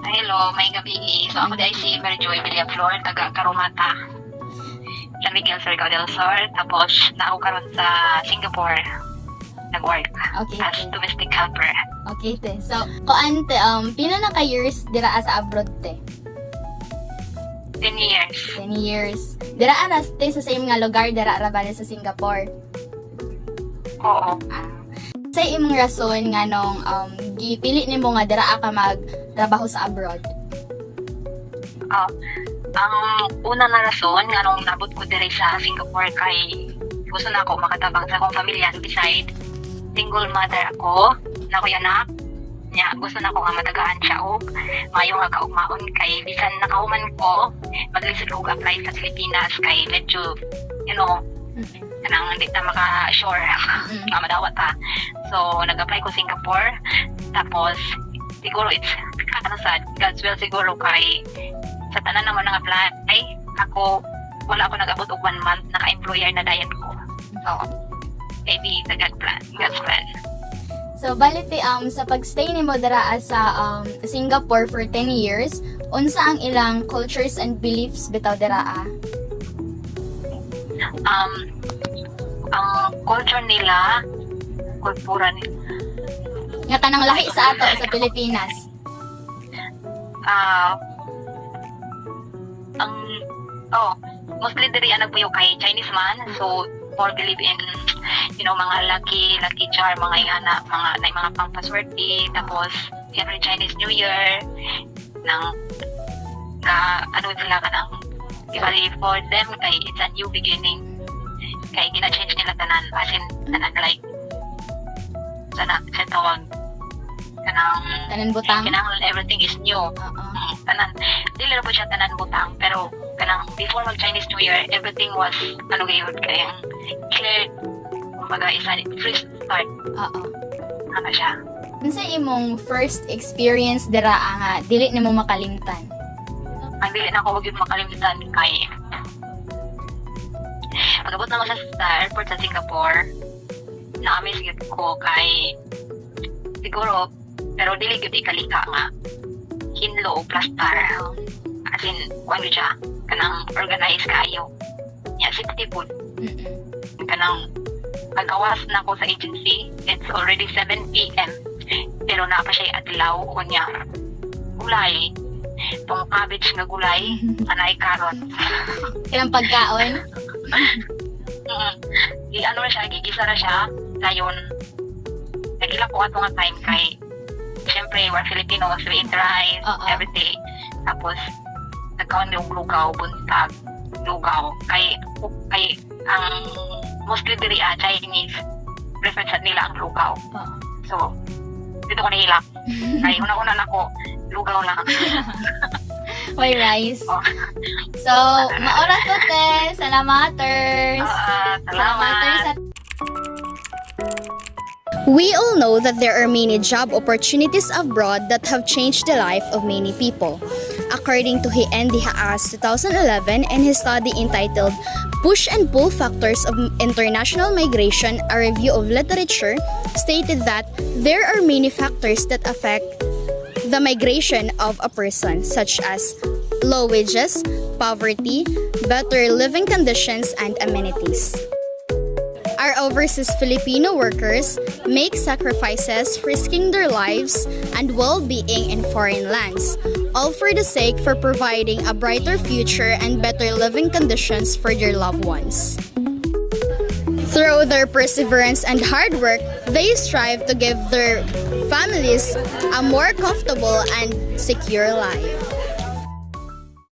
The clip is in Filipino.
Hello, may gabi. So ako dahil si Merjoy Villaflor, taga Carumata, San Miguel, Surigao del Sur. Tapos na ako karon sa Singapore nag-work Okay, as te. domestic helper. Okay, te. So, kuan te, pila na ka years dira sa abroad, te? 10 years. 10 years. Dira aras te sa same nga lugar, dira ra bali sa Singapore. Oo. Sa imong rason nga nung gipili nimo nga dira ka magtrabaho sa abroad. Ang una na rason nga nung nabot ko diri sa Singapore kay gusto na ako makatabang sa akong pamilya to decide. Single mother ako, na ako'y anak. Nya, gusto na ko nga matagaan siya og mayo nga kaugmaon kay bisan nakahuman ko, maglisod ko apply sa Pilipinas kay medyo, kanang hindi na maka-sure nga madawat ta. So, nag-apply ko Singapore. Tapos, siguro it's, God's will siguro kay sa tanan naman ng apply, ako, wala ako nag-abot og 1 month, naka-employer na dayan ko. So, maybe the God's plan. So, balite, sa pagstay nimo dira sa Singapore for 10 years, unsa ang ilang cultures and beliefs bitaw dira? Ang culture nila, kultura nila, Nga tanang lahi sa ato sa Pilipinas. mostly diri anak po yung kay Chinese man, so more believe in mga lucky charm, mga ihana, mga pampaswerte. Tapos every Chinese New Year nang sila ka ng ibali for them kay it's a new beginning, kay gina-change nila tanan, as in tanan like sana sa tawag Tanan butang. kinahanglan everything is new. Tanan dili ra po siya tanan butang, pero kanang before mag Chinese New Year everything was gayud kayang clear, kumbaga isa fresh start. Ano siya. Unsa imong first experience dira nga dili nimo makalimtan? Ang dili na ako wag yung makalimutan kay pag-abot na ako sa airport sa Singapore, na-amaze yun ko kay siguro, pero dili yun ikalika nga hinlo o plastar, as in kung ano siya kanang organized kayo niya, safety food. Kanang pag-awas na ako sa agency, it's already 7 p.m. pero na pa siya adlaw o niya gulay, tong cabbage nga gulay, anay carrot. Ilang pagkaon? Ano na siya, gigisa na siya. Dayon, nagila ko ato nga time kay syempre, we're Filipinos, we eat rice every day. Tapos, nagkaon yung lugaw, buntag, lugaw. Kay ang mostly diri Chinese, preference nila ang lugaw. So, dito ko nahilak. Kaya una-una na ko, lugaw lang. May rice. So, maora to te. Salamaters. Salamat. We all know that there are many job opportunities abroad that have changed the life of many people. According to Hendy Haas 2011 and his study entitled Push and Pull Factors of International Migration, a review of literature, stated that there are many factors that affect the migration of a person, such as low wages, poverty, better living conditions, and amenities. Our overseas Filipino workers make sacrifices, risking their lives and well-being in foreign lands, all for the sake for providing a brighter future and better living conditions for their loved ones. Through their perseverance and hard work, they strive to give their families a more comfortable and secure life.